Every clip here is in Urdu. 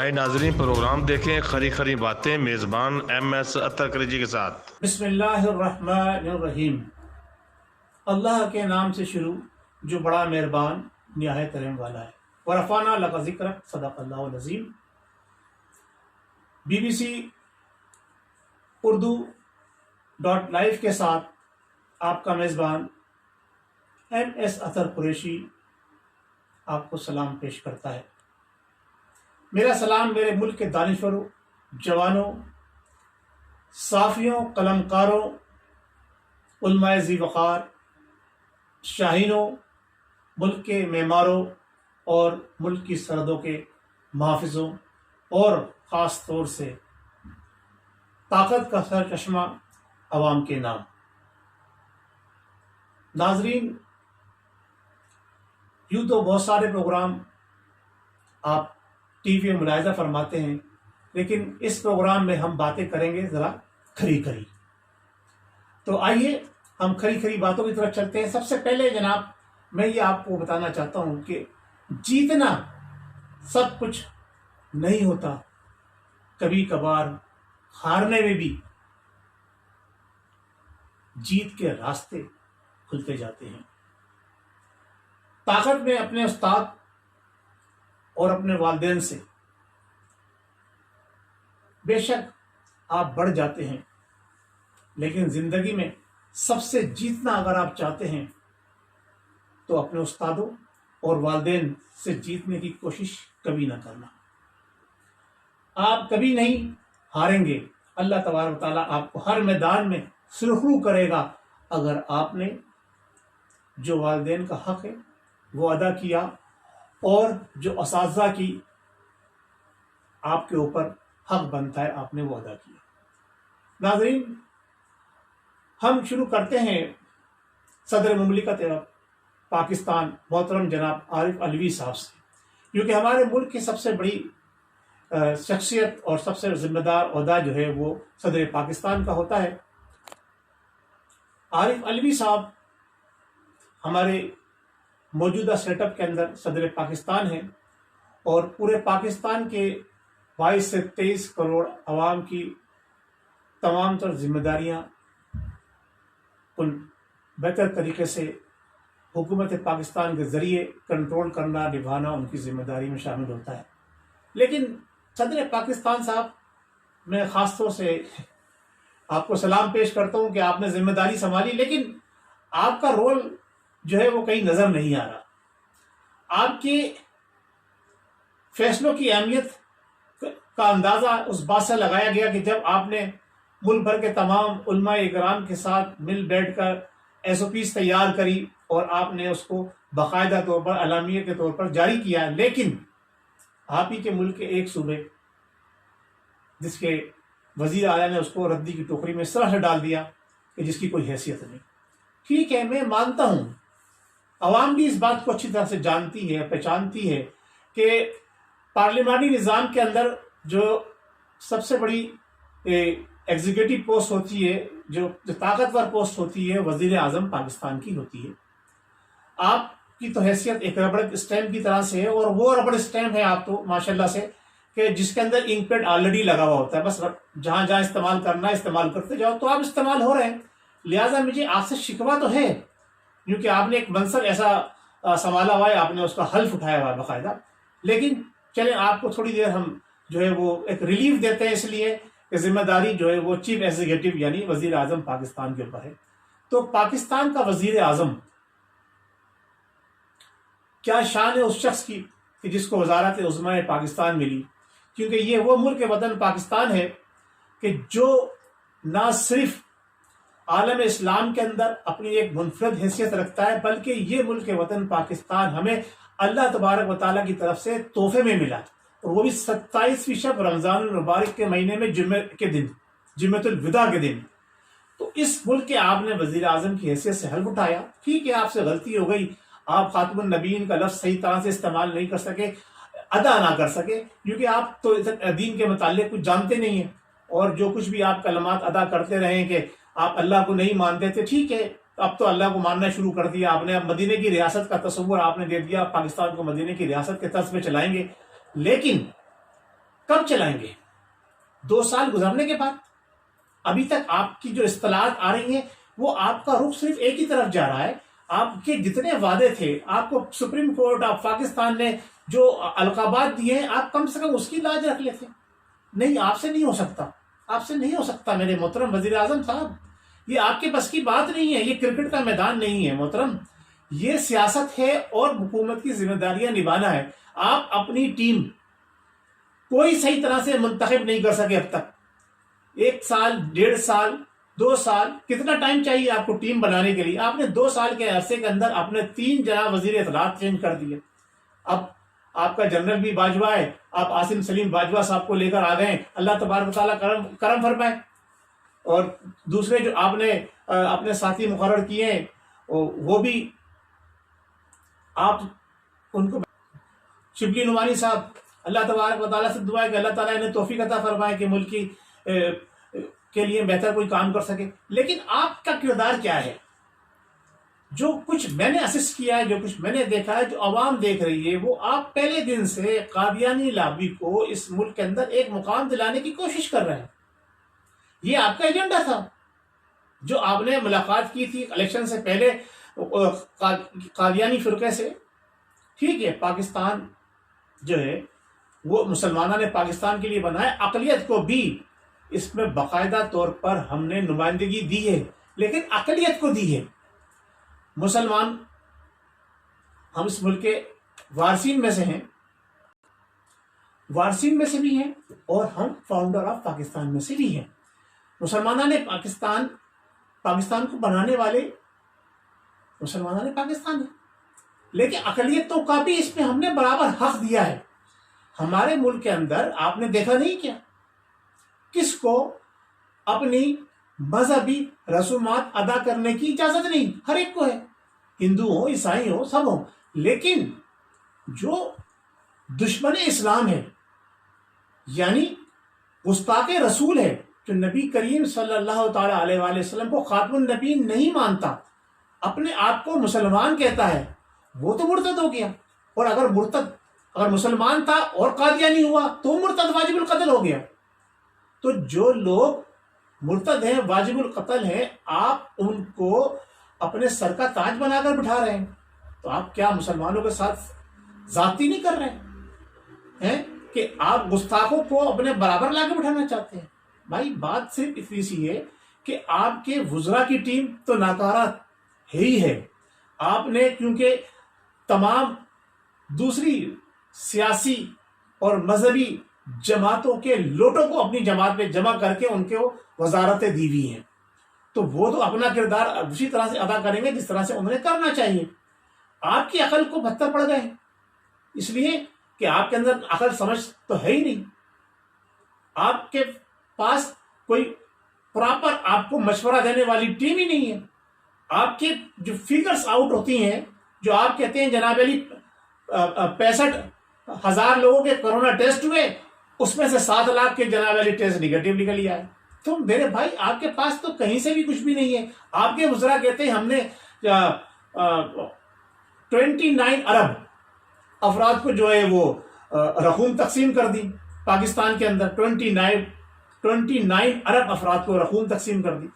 آئے ناظرین پروگرام دیکھیں خری خری باتیں میزبان MS اطہر کریجی کے ساتھ۔ بسم اللہ الرحمن الرحیم۔ اللہ کے نام سے شروع جو بڑا مہربان نہایت رحم والا ہے۔ ورفعنا لک ذکرک، صدق اللہ العظیم۔ BBC اردو.live کے ساتھ آپ کا میزبان MS اطہر قریشی آپ کو سلام پیش کرتا ہے۔ میرا سلام میرے ملک کے دانشوروں، جوانوں، صحافیوں، قلمکاروں، علماء ذی وقار، شاہینوں، ملک کے معماروں اور ملک کی سرحدوں کے محافظوں اور خاص طور سے طاقت کا سرچشمہ عوام کے نام۔ ناظرین، یوں تو بہت سارے پروگرام آپ ٹی وی میں ملاحظہ فرماتے ہیں، لیکن اس پروگرام میں ہم باتیں کریں گے ذرا کھری کھری۔ تو آئیے ہم کھری کھری باتوں کی طرف چلتے ہیں۔ سب سے پہلے جناب میں یہ آپ کو بتانا چاہتا ہوں کہ جیتنا سب کچھ نہیں ہوتا، کبھی کبھار ہارنے میں بھی جیت کے راستے کھلتے جاتے ہیں۔ طاقت میں اپنے استاد اور اپنے والدین سے بے شک آپ بڑھ جاتے ہیں، لیکن زندگی میں سب سے جیتنا اگر آپ چاہتے ہیں تو اپنے استادوں اور والدین سے جیتنے کی کوشش کبھی نہ کرنا۔ آپ کبھی نہیں ہاریں گے۔ اللہ تبارک و تعالیٰ آپ کو ہر میدان میں سرخرو کرے گا اگر آپ نے جو والدین کا حق ہے وہ ادا کیا اور جو اساتذہ کی آپ کے اوپر حق بنتا ہے آپ نے وہ ادا کیا۔ ناظرین، ہم شروع کرتے ہیں صدر مملکت پاکستان محترم جناب عارف علوی صاحب سے، کیونکہ ہمارے ملک کی سب سے بڑی شخصیت اور سب سے ذمہ دار عہدہ جو ہے وہ صدر پاکستان کا ہوتا ہے۔ عارف علوی صاحب ہمارے موجودہ سیٹ اپ کے اندر صدر پاکستان ہیں اور پورے پاکستان کے 22 سے 23 کروڑ عوام کی تمام تر ذمہ داریاں ان بہتر طریقے سے حکومت پاکستان کے ذریعے کنٹرول کرنا، نبھانا ان کی ذمہ داری میں شامل ہوتا ہے۔ لیکن صدر پاکستان صاحب، میں خاص طور سے آپ کو سلام پیش کرتا ہوں کہ آپ نے ذمہ داری سنبھالی، لیکن آپ کا رول جو ہے وہ کہیں نظر نہیں آ رہا۔ آپ کے فیصلوں کی اہمیت کا اندازہ اس بات سے لگایا گیا کہ جب آپ نے ملک بھر کے تمام علماء اکرام کے ساتھ مل بیٹھ کر SOPs تیار کری اور آپ نے اس کو باقاعدہ طور پر اعلامیہ کے طور پر جاری کیا، لیکن آپ ہی کے ملک کے ایک صوبے جس کے وزیر اعلیٰ نے اس کو ردی کی ٹوکری میں اس طرح سے ڈال دیا کہ جس کی کوئی حیثیت نہیں۔ ٹھیک ہے، میں مانتا ہوں، عوام بھی اس بات کو اچھی طرح سے جانتی ہے، پہچانتی ہے کہ پارلیمانی نظام کے اندر جو سب سے بڑی ایگزیکٹو پوسٹ ہوتی ہے، جو طاقتور پوسٹ ہوتی ہے، وزیر اعظم پاکستان کی ہوتی ہے۔ آپ کی تو حیثیت ایک ربڑ اسٹیمپ کی طرح سے ہے، اور وہ ربڑ اسٹیمپ ہے آپ تو ماشاءاللہ سے کہ جس کے اندر انک پیڈ آلریڈی لگا ہوا ہوتا ہے، بس جہاں جہاں استعمال کرنا ہے استعمال کرتے جاؤ، تو آپ استعمال ہو رہے ہیں۔ لہٰذا مجھے آپ سے شکوہ تو ہے، کیونکہ آپ نے ایک منصب ایسا سنبھالا ہوا ہے، آپ نے اس کا حلف اٹھایا ہوا ہے باقاعدہ۔ لیکن چلیں آپ کو تھوڑی دیر ہم جو ہے وہ ایک ریلیف دیتے ہیں، اس لیے کہ ذمہ داری جو ہے وہ چیف ایگزیکٹو یعنی وزیر اعظم پاکستان کے اوپر ہے۔ تو پاکستان کا وزیر اعظم، کیا شان ہے اس شخص کی کہ جس کو وزارت عظمیٰ پاکستان ملی، کیونکہ یہ وہ ملک وطن پاکستان ہے کہ جو نہ صرف عالم اسلام کے اندر اپنی ایک منفرد حیثیت رکھتا ہے، بلکہ یہ ملک وطن پاکستان ہمیں اللہ تبارک و تعالیٰ کی طرف سے تحفے میں ملا، اور وہ بھی 27ویں شب رمضان المبارک کے مہینے میں جمعہ کے دن، جمعۃ الوداع کے دن۔ تو اس ملک کے آپ نے وزیر اعظم کی حیثیت سے حلف اٹھایا۔ ٹھیک ہے، آپ سے غلطی ہو گئی، آپ خاتم النبیین کا لفظ صحیح طرح سے استعمال نہیں کر سکے، ادا نہ کر سکے، کیونکہ آپ تو دین کے متعلق کچھ جانتے نہیں ہیں، اور جو کچھ بھی آپ کلمات ادا کرتے رہیں کہ آپ اللہ کو نہیں مانتے تھے، ٹھیک ہے، اب تو اللہ کو ماننا شروع کر دیا آپ نے، اب مدینے کی ریاست کا تصور آپ نے دے دیا، پاکستان کو مدینے کی ریاست کے طرز پہ چلائیں گے۔ لیکن کب چلائیں گے؟ 2 سال گزرنے کے بعد؟ ابھی تک آپ کی جو اصطلاحات آ رہی ہیں وہ آپ کا رخ صرف ایک ہی طرف جا رہا ہے. آپ کے جتنے وعدے تھے، آپ کو سپریم کورٹ آف پاکستان نے جو القابات دیے ہیں، آپ کم سے کم اس کی لاج رکھ لیتے. نہیں، آپ سے نہیں ہو سکتا، آپ سے نہیں ہو سکتا میرے محترم وزیر اعظم صاحب. یہ آپ کے بس کی بات نہیں ہے، یہ کرکٹ کا میدان نہیں ہے محترم. یہ سیاست ہے اور حکومت کی ذمہ داریاں نبھانا ہے. آپ اپنی ٹیم کوئی صحیح طرح سے منتخب نہیں کر سکے اب تک. 1 سال، 1.5 سال، 2 سال، کتنا ٹائم چاہیے آپ کو ٹیم بنانے کے لیے؟ آپ نے 2 سال کے عرصے کے اندر اپنے 3 جناب وزیر اطلاعات چینج کر دیے. اب آپ کا جنرل بھی باجوہ ہے، آپ عاصم سلیم باجوہ صاحب کو لے کر آ گئے. اللہ تبارک و تعالیٰ کرم فرمائے. اور دوسرے جو آپ نے اپنے ساتھی مقرر کیے ہیں وہ بھی آپ ان کو، شبلی نعمانی صاحب، اللہ تبارک و تعالیٰ سے دعا ہے کہ اللہ تعالیٰ انہیں توفیق عطا فرمائے کہ ملک کے لیے بہتر کوئی کام کر سکے. لیکن آپ کا کردار کیا ہے؟ جو کچھ میں نے اسس کیا ہے، جو کچھ میں نے دیکھا ہے، جو عوام دیکھ رہی ہے، وہ آپ پہلے دن سے قادیانی لابی کو اس ملک کے اندر ایک مقام دلانے کی کوشش کر رہے ہیں. یہ آپ کا ایجنڈا تھا. جو آپ نے ملاقات کی تھی الیکشن سے پہلے قادیانی فرقے سے، ٹھیک ہے، پاکستان جو ہے وہ مسلمانوں نے پاکستان کے لیے بنایا، اقلیت کو بھی اس میں باقاعدہ طور پر ہم نے نمائندگی دی ہے، لیکن اقلیت کو دی ہے. مسلمان ہم اس ملک کے وارثین میں سے ہیں، وارثین میں سے بھی ہیں، اور ہم فاؤنڈر آف پاکستان میں سے بھی ہیں. مسلمانوں نے پاکستان کو بنانے والے مسلمانوں نے پاکستان ہے، لیکن اقلیتوں کا بھی اس میں ہم نے برابر حق دیا ہے. ہمارے ملک کے اندر آپ نے دیکھا نہیں کیا، کس کو اپنی مذہبی رسومات ادا کرنے کی اجازت نہیں؟ ہر ایک کو ہے، ہندو ہو، عیسائی ہو، سب ہو. لیکن جو دشمن اسلام ہے، یعنی گستاخ رسول ہے، جو نبی کریم صلی اللہ تعالی علیہ وآلہ وسلم کو خاتم النبی نہیں مانتا، اپنے آپ کو مسلمان کہتا ہے، وہ تو مرتد ہو گیا. اور اگر مسلمان تھا اور قادیانی ہوا تو مرتد واجب القتل ہو گیا. تو جو لوگ مرتد ہیں، واجب القتل ہیں، آپ ان کو اپنے سر کا تاج بنا کر بٹھا رہے ہیں. تو آپ کیا مسلمانوں کے ساتھ ذاتی نہیں کر رہے ہیں کہ آپ گستاخوں کو اپنے برابر لا کے بٹھانا چاہتے ہیں؟ بھائی بات صرف اتنی سی ہے کہ آپ کے وزراء کی ٹیم تو ناکارہ ہی ہے. آپ نے کیونکہ تمام دوسری سیاسی اور مذہبی جماعتوں کے لوٹوں کو اپنی جماعت میں جمع کر کے ان کو وزارتیں دی ہوئی ہیں، تو وہ تو اپنا کردار اسی طرح سے ادا کریں گے جس طرح سے انہیں کرنا چاہیے. آپ کی عقل کو پتھر پڑ گئے ہیں، اس لیے کہ آپ کے اندر عقل سمجھ تو ہے ہی نہیں. آپ کے پاس کوئی پراپر آپ کو مشورہ دینے والی ٹیم ہی نہیں ہے. آپ کے جو فگرز آؤٹ ہوتی ہیں، جو آپ کہتے ہیں جناب علی 65,000 لوگوں کے کرونا ٹیسٹ ہوئے، اس میں سے 7 لاکھ کے جناب علی ٹیسٹ نگیٹو نکل آئے. تو میرے بھائی آپ کے پاس تو کہیں سے بھی کچھ بھی نہیں ہے. آپ کے وزراء کہتے ہیں ہم نے 29 ارب افراد کو جو ہے وہ رقوم تقسیم کر دی پاکستان کے اندر. 29 ارب افراد کو رقوم تقسیم کر دی.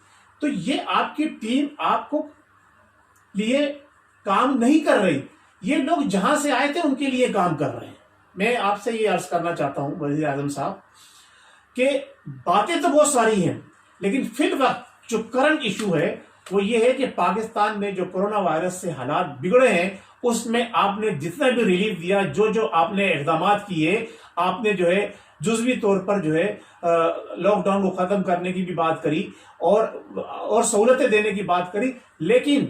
تو یہ آپ کی ٹیم آپ کو لیے کام نہیں کر رہی. یہ لوگ جہاں سے آئے تھے ان کے لیے کام کر رہے ہیں. میں آپ سے یہ عرض کرنا چاہتا ہوں وزیر اعظم صاحب کہ باتیں تو بہت ساری ہیں، لیکن فی الوقت جو کرنٹ ایشو ہے وہ یہ ہے کہ پاکستان میں جو کرونا وائرس سے حالات بگڑے ہیں، اس میں آپ نے جتنا بھی ریلیف دیا، جو آپ نے اقدامات کیے، آپ نے جو ہے جزوی طور پر جو ہے لاک ڈاؤن کو ختم کرنے کی بھی بات کری اور سہولتیں دینے کی بات کری، لیکن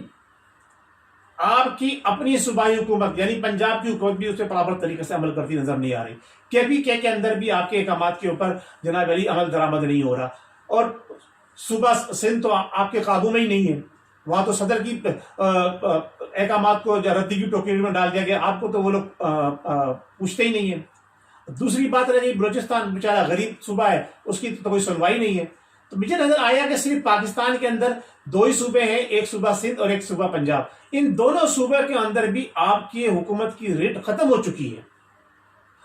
آپ کی اپنی صوبائی حکومت یعنی پنجاب کی حکومت بھی اس پہ برابر طریقے سے عمل کرتی نظر نہیں آ رہی. KPK کے اندر بھی آپ کے احکامات کے اوپر جناب علی عمل درآمد نہیں ہو رہا. اور صوبہ سندھ تو آپ کے قابو میں ہی نہیں ہے، وہاں تو صدر کی احکامات کو ردی کی ٹوکری میں ڈال دیا گیا. آپ کو تو وہ لوگ پوچھتے ہی نہیں ہیں. دوسری بات رہ گئی بلوچستان، بیچارہ غریب صوبہ ہے، اس کی تو کوئی سنوائی نہیں ہے. تو مجھے نظر آیا کہ صرف پاکستان کے اندر 2 ہی صوبے ہیں، ایک صوبہ سندھ اور ایک صوبہ پنجاب. ان دونوں صوبے کے اندر بھی آپ کی حکومت کی ریٹ ختم ہو چکی ہے.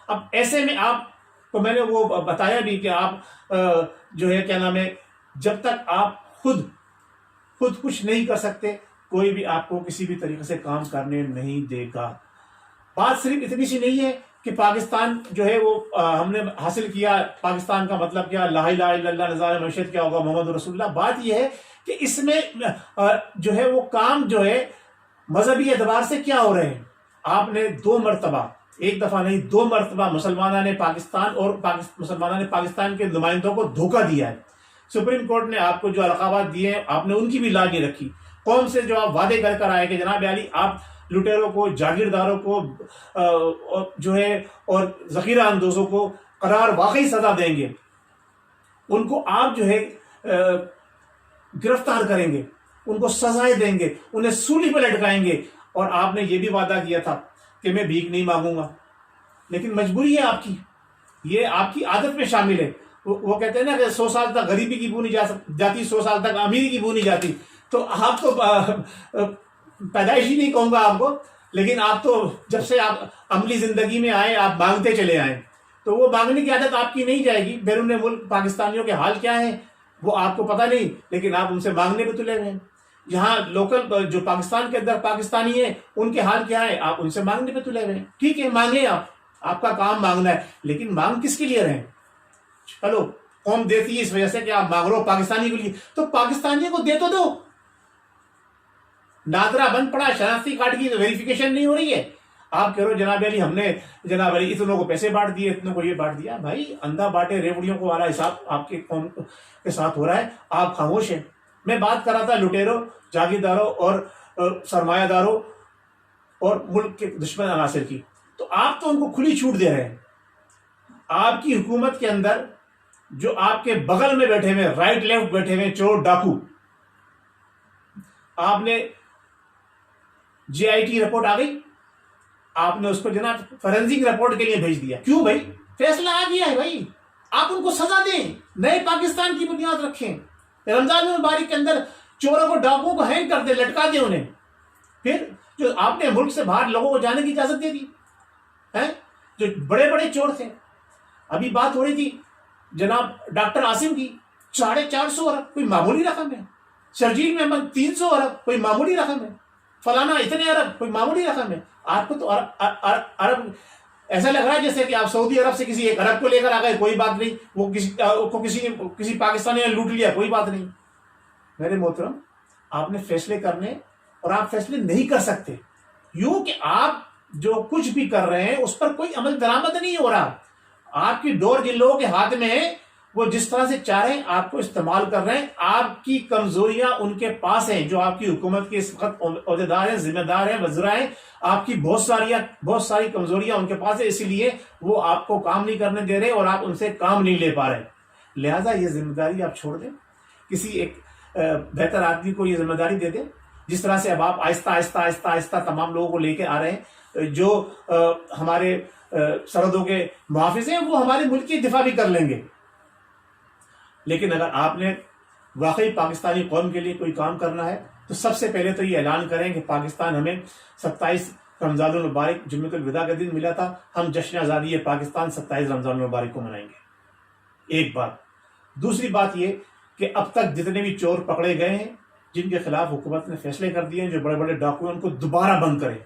اب ایسے میں آپ تو میں نے وہ بتایا بھی کہ آپ جو ہے کیا نام ہے، جب تک آپ خود کچھ نہیں کر سکتے، کوئی بھی آپ کو کسی بھی طریقے سے کام کرنے نہیں دے گا۔ بات صرف اتنی سی نہیں ہے کہ پاکستان جو ہے وہ ہم نے حاصل کیا، پاکستان کا مطلب کیا، لا الہ الا اللہ، نظام معیشت کیا ہوگا، محمد رسول اللہ۔ بات یہ ہے کہ اس میں جو ہے وہ کام جو ہے مذہبی اعتبار سے کیا ہو رہے ہیں۔ آپ نے 2 مرتبہ، ایک دفعہ نہیں 2 مرتبہ مسلمانوں نے پاکستان اور مسلمانوں نے پاکستان کے نمائندوں کو دھوکہ دیا ہے۔ سپریم کورٹ نے آپ کو جو القابات دیے ہیں، آپ نے ان کی بھی لاج نہیں رکھی۔ قوم سے جو آپ وعدے کر آئے کہ جناب علی آپ لٹیروں کو، جاگیرداروں کو جو ہے اور ذخیرہ اندوزوں کو قرار واقعی سزا دیں گے، ان کو آپ جو ہے گرفتار کریں گے، ان کو سزائیں دیں گے، انہیں سولی پہ لٹکائیں گے۔ اور آپ نے یہ بھی وعدہ کیا تھا کہ میں بھیک نہیں مانگوں گا، لیکن مجبوری ہے آپ کی، یہ آپ کی عادت میں شامل ہے۔ وہ کہتے ہیں نا کہ 100 سال تک غریبی کی بو نہیں جاتی، 100 سال تک امیری کی بو نہیں جاتی۔ تو آپ تو پیدائشی نہیں کہوں گا آپ کو، لیکن آپ تو جب سے آپ عملی زندگی میں آئے آپ مانگتے چلے آئے، تو وہ مانگنے کی عادت آپ کی نہیں جائے گی۔ بیرون ملک پاکستانیوں کے حال کیا ہیں وہ آپ کو پتہ نہیں، لیکن آپ ان سے مانگنے پہ تلے ہوئے ہیں۔ یہاں لوکل جو پاکستان کے اندر پاکستانی ہیں ان کے حال کیا ہے، آپ ان سے مانگنے پہ تلے ہوئے ہیں۔ ٹھیک ہے، مانگیں، آپ کا کام مانگنا ہے، لیکن مانگ کس کے لیے رہیں؟ چلو قوم دیتی ہے اس وجہ سے کہ آپ مانگ رہو پاکستانی کے لیے، تو پاکستانیوں کو دے تو دو۔ نادرا بند پڑا، شناختی کارڈ کی ویریفیکیشن نہیں ہو رہی ہے، آپ کہہ رہو جناب علی ہم نے جناب علی اتنوں کو پیسے بانٹ دیے، اتنوں کو یہ بانٹ دیا۔ بھائی اندھا باٹے ریوڑیوں کو والا حساب آپ کے قوم کے ساتھ ہو رہا ہے، آپ خاموش ہیں۔ میں بات کر رہا تھا لٹیروں، جاگیرداروں اور سرمایہ داروں اور ملک کے دشمن عناصر کی، تو آپ تو ان کو کھلی چھوٹ دے رہے ہیں۔ آپ کی حکومت کے اندر جو آپ کے بغل میں بیٹھے ہوئے، رائٹ لیفٹ بیٹھے ہوئے چور ڈاکو، آپ نے جے آئی ٹی رپورٹ آ گئی، آپ نے اس کو جناب فورینزک رپورٹ کے لیے بھیج دیا۔ کیوں بھائی؟ فیصلہ آ گیا ہے بھائی، آپ ان کو سزا دیں، نئے پاکستان کی بنیاد رکھیں۔ رمضان المبارک کے اندر چوروں کو، ڈاکوؤں کو ہینگ کر دیں، لٹکا دیں انہیں۔ پھر جو آپ نے ملک سے باہر لوگوں کو جانے کی اجازت دے دی ہے، جو بڑے بڑے چور تھے۔ ابھی بات ہو رہی تھی جناب ڈاکٹر عاصم کی، 450 ارب کوئی معمولی رقم ہے، شرجیل محمد 300 ارب کوئی معمولی رقم ہے، فلانا اتنے ارب کوئی معمولی رقم ہے۔ آپ کو تو ارب ایسا لگ رہا ہے جیسے کہ آپ سعودی عرب سے کسی ایک ارب کو لے کر آ گئے، کوئی بات نہیں، وہ کسی پاکستانی نے لوٹ لیا، کوئی بات نہیں۔ میرے محترم، آپ نے فیصلے کرنے اور آپ فیصلے نہیں کر سکتے، یوں کہ آپ جو کچھ بھی کر رہے ہیں اس پر کوئی عمل درآمد نہیں ہو رہا۔ آپ کی ڈور جن لوگوں کے ہاتھ میں ہے وہ جس طرح سے چاہیں آپ کو استعمال کر رہے ہیں۔ آپ کی کمزوریاں ان کے پاس ہیں، جو آپ کی حکومت کے اس وقت عہدیدار ہیں، ذمہ دار ہیں، وزراء ہیں، آپ کی بہت ساری کمزوریاں ان کے پاس ہیں، اسی لیے وہ آپ کو کام نہیں کرنے دے رہے اور آپ ان سے کام نہیں لے پا رہے۔ لہٰذا یہ ذمہ داری آپ چھوڑ دیں، کسی ایک بہتر آدمی کو یہ ذمہ داری دے دیں۔ جس طرح سے اب آپ آہستہ آہستہ آہستہ آہستہ تمام لوگوں کو لے کے آ رہے ہیں، جو ہمارے سرحدوں کے محافظ ہیں وہ ہمارے ملک کی دفاع بھی کر لیں گے۔ لیکن اگر آپ نے واقعی پاکستانی قوم کے لیے کوئی کام کرنا ہے تو سب سے پہلے تو یہ اعلان کریں کہ پاکستان ہمیں 27 رمضان المبارک جمعۃ الوداع کے دن ملا تھا، ہم جشن آزادی پاکستان 27 رمضان المبارک کو منائیں گے۔ ایک بات۔ دوسری بات یہ کہ اب تک جتنے بھی چور پکڑے گئے ہیں، جن کے خلاف حکومت نے فیصلے کر دیے ہیں، جو بڑے بڑے ڈاکو ہیں، ان کو دوبارہ بند کرے۔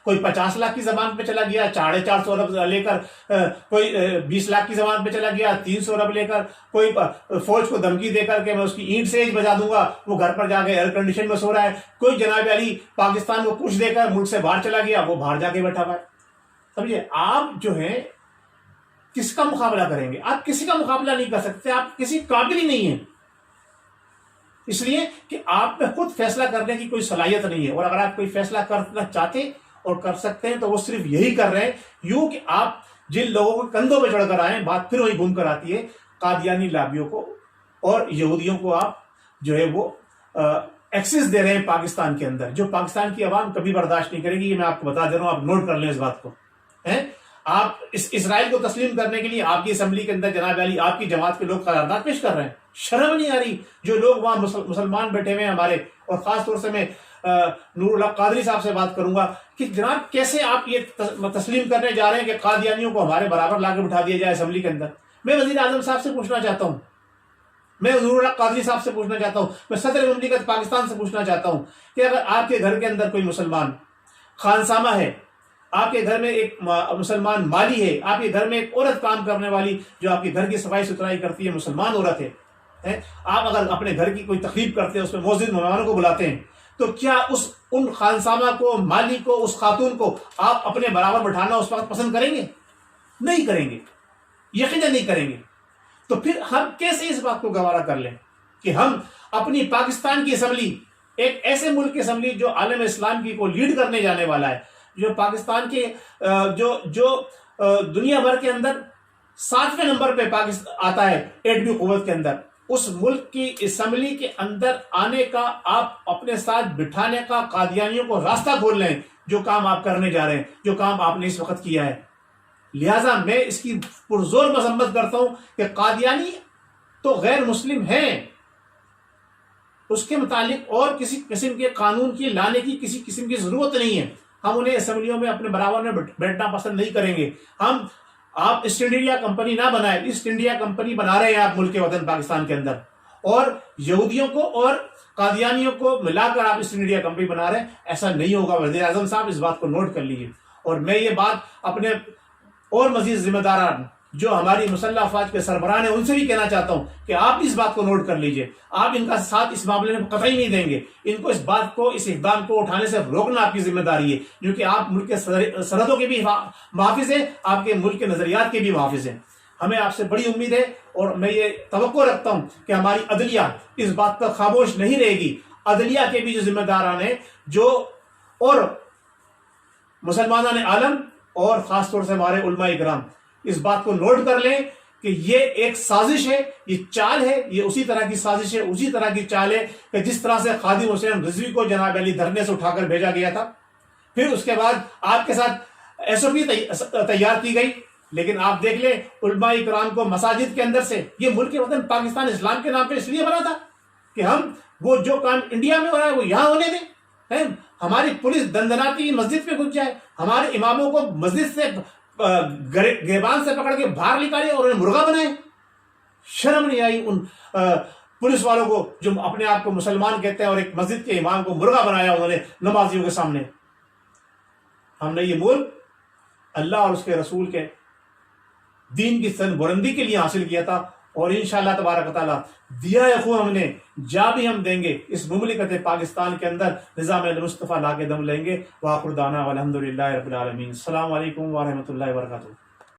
کوئی 50 لاکھ کی زبان پہ چلا گیا 450 ارب لے کر، کوئی 20 لاکھ کی زبان پہ چلا گیا 300 ارب لے کر، کوئی فوج کو دھمکی دے کر کہ میں اس کی اینٹ سے بجا دوں گا، وہ گھر پر جا کے ایئر کنڈیشن میں سو رہا ہے، کوئی جناب علی پاکستان کو کچھ دے کر ملک سے باہر چلا گیا، وہ باہر جا کے بیٹھا ہوا ہے۔ سمجھے؟ آپ جو ہیں کس کا مقابلہ کریں گے؟ آپ کسی کا مقابلہ نہیں کر سکتے، آپ کسی قابل ہی نہیں ہیں، اس لیے کہ آپ پہ خود فیصلہ کرنے کی کوئی صلاحیت نہیں ہے۔ اور اگر آپ کوئی فیصلہ کرنا چاہتے اور کر سکتے ہیں تو وہ صرف یہی کر رہے ہیں، یوں کہ آپ جن لوگوں کو کندھوں پہ چڑھ کر آئے ہیں، بات پھر وہی گھوم کر آتی ہے، قادیانی لابیوں کو اور یہودیوں کو آپ جو ہے وہ ایکسس دے رہے ہیں پاکستان کے اندر، جو پاکستان کی عوام کبھی برداشت نہیں کرے گی۔ یہ میں آپ کو بتا دے رہا ہوں، آپ نوٹ کر لیں اس بات کو۔ آپ اسرائیل کو تسلیم کرنے کے لیے آپ کی اسمبلی کے اندر جناب علی آپ کی جماعت کے لوگ قرارداد پیش کر رہے ہیں، شرم نہیں آ رہی؟ جو لوگ وہاں مسلمان بیٹھے ہوئے ہیں ہمارے، اور خاص طور سے میں نور اللہ قادری صاحب سے بات کروں گا کہ جناب کیسے آپ یہ تسلیم کرنے جا رہے ہیں کہ قادیانیوں کو ہمارے برابر لا کے بٹھا دیا جائے اسمبلی کے اندر. میں وزیر اعظم صاحب سے پوچھنا چاہتا ہوں, میں نور اللہ قادری صاحب سے پوچھنا چاہتا ہوں, میں صدر مملکت پاکستان سے پوچھنا چاہتا ہوں کہ اگر آپ کے گھر کے اندر کوئی مسلمان خانسامہ ہے, آپ کے گھر میں ایک مسلمان مالی ہے, آپ کے گھر میں ایک عورت کام کرنے والی جو آپ کے گھر کی صفائی ستھرائی کرتی ہے مسلمان عورت ہے, آپ اگر اپنے گھر کی کوئی تقریب کرتے ہیں اس میں موجود مہمانوں کو بلاتے ہیں, تو کیا ان خانسامہ کو, مالی کو, اس خاتون کو آپ اپنے برابر بٹھانا اس وقت پسند کریں گے؟ نہیں کریں گے, یقیناً نہیں کریں گے. تو پھر ہم کیسے اس بات کو گوارا کر لیں کہ ہم اپنی پاکستان کی اسمبلی, ایک ایسے ملک کی اسمبلی جو عالم اسلام کی کو لیڈ کرنے جانے والا ہے, جو پاکستان کے جو دنیا بھر کے اندر 7ویں نمبر پہ پاکستان آتا ہے ایٹمی قوت کے اندر, اس ملک کی اسمبلی کے اندر آنے کا, آپ اپنے ساتھ بٹھانے کا قادیانیوں کو راستہ کھول لیں, جو کام آپ کرنے جا رہے ہیں, جو کام آپ نے اس وقت کیا ہے. لہٰذا میں اس کی پرزور مذمت کرتا ہوں کہ قادیانی تو غیر مسلم ہیں, اس کے متعلق اور کسی قسم کے قانون کی لانے کی کسی قسم کی ضرورت نہیں ہے. ہم انہیں اسمبلیوں میں اپنے برابر میں بیٹھنا پسند نہیں کریں گے. آپ ایسٹ انڈیا کمپنی نہ بنائیں, ایسٹ انڈیا کمپنی بنا رہے ہیں آپ ملک وطن پاکستان کے اندر, اور یہودیوں کو اور قادیانیوں کو ملا کر آپ ایسٹ انڈیا کمپنی بنا رہے ہیں. ایسا نہیں ہوگا. وزیر اعظم صاحب اس بات کو نوٹ کر لیجیے. اور میں یہ بات اپنے اور مزید ذمہ داران جو ہماری مسلح افواج کے سربراہ ہیں ان سے بھی کہنا چاہتا ہوں کہ آپ اس بات کو نوٹ کر لیجئے. آپ ان کا ساتھ اس معاملے میں قطعی نہیں دیں گے. ان کو اس بات کو, اس اقدام کو اٹھانے سے روکنا آپ کی ذمہ داری ہے, کیونکہ آپ ملک کے سرحدوں کے بھی محافظ ہیں, آپ کے ملک کے نظریات کے بھی محافظ ہیں. ہمیں آپ سے بڑی امید ہے, اور میں یہ توقع رکھتا ہوں کہ ہماری عدلیہ اس بات پر خاموش نہیں رہے گی. عدلیہ کے بھی جو ذمہ داران ہیں, جو اور مسلمانان عالم اور خاص طور سے ہمارے علماء اکرام اس بات کو نوٹ کر لیں کہ یہ ایک سازش ہے, یہ چال ہے, یہ اسی طرح کی سازش ہے, اسی طرح کی چال ہے کہ جس طرح سے خادم حسین رضوی کو جناب علی دھرنے سے اٹھا کر بھیجا گیا تھا, پھر اس کے بعد آپ کے ساتھ SOP تیار کی گئی. لیکن آپ دیکھ لیں علماء اکرام کو مساجد کے اندر سے, یہ ملک وطن پاکستان اسلام کے نام پہ اس لیے بنا تھا کہ ہم وہ جو کام انڈیا میں ہو رہا ہے وہ یہاں ہونے دیں. ہماری پولیس دندناتی مسجد پہ گھس جائے, ہمارے اماموں کو مسجد سے گریبان سے پکڑ کے باہر نکالے اور انہیں مرغا بنائے. شرم نہیں آئی ان پولیس والوں کو جو اپنے آپ کو مسلمان کہتے ہیں, اور ایک مسجد کے امام کو مرغا بنایا انہوں نے نمازیوں کے سامنے. ہم نے یہ ملک اللہ اور اس کے رسول کے دین کی سن بلندی کے لیے حاصل کیا تھا, اور انشاءاللہ تبارک و تعالیٰ دیا خو ہم نے, جا بھی ہم دیں گے. اس مملکت پاکستان کے اندر نظام مصطفیٰ لا کے دم لیں گے. وآخر دعوانا والحمدللہ رب العالمین. السلام علیکم ورحمۃ اللہ وبرکاتہ.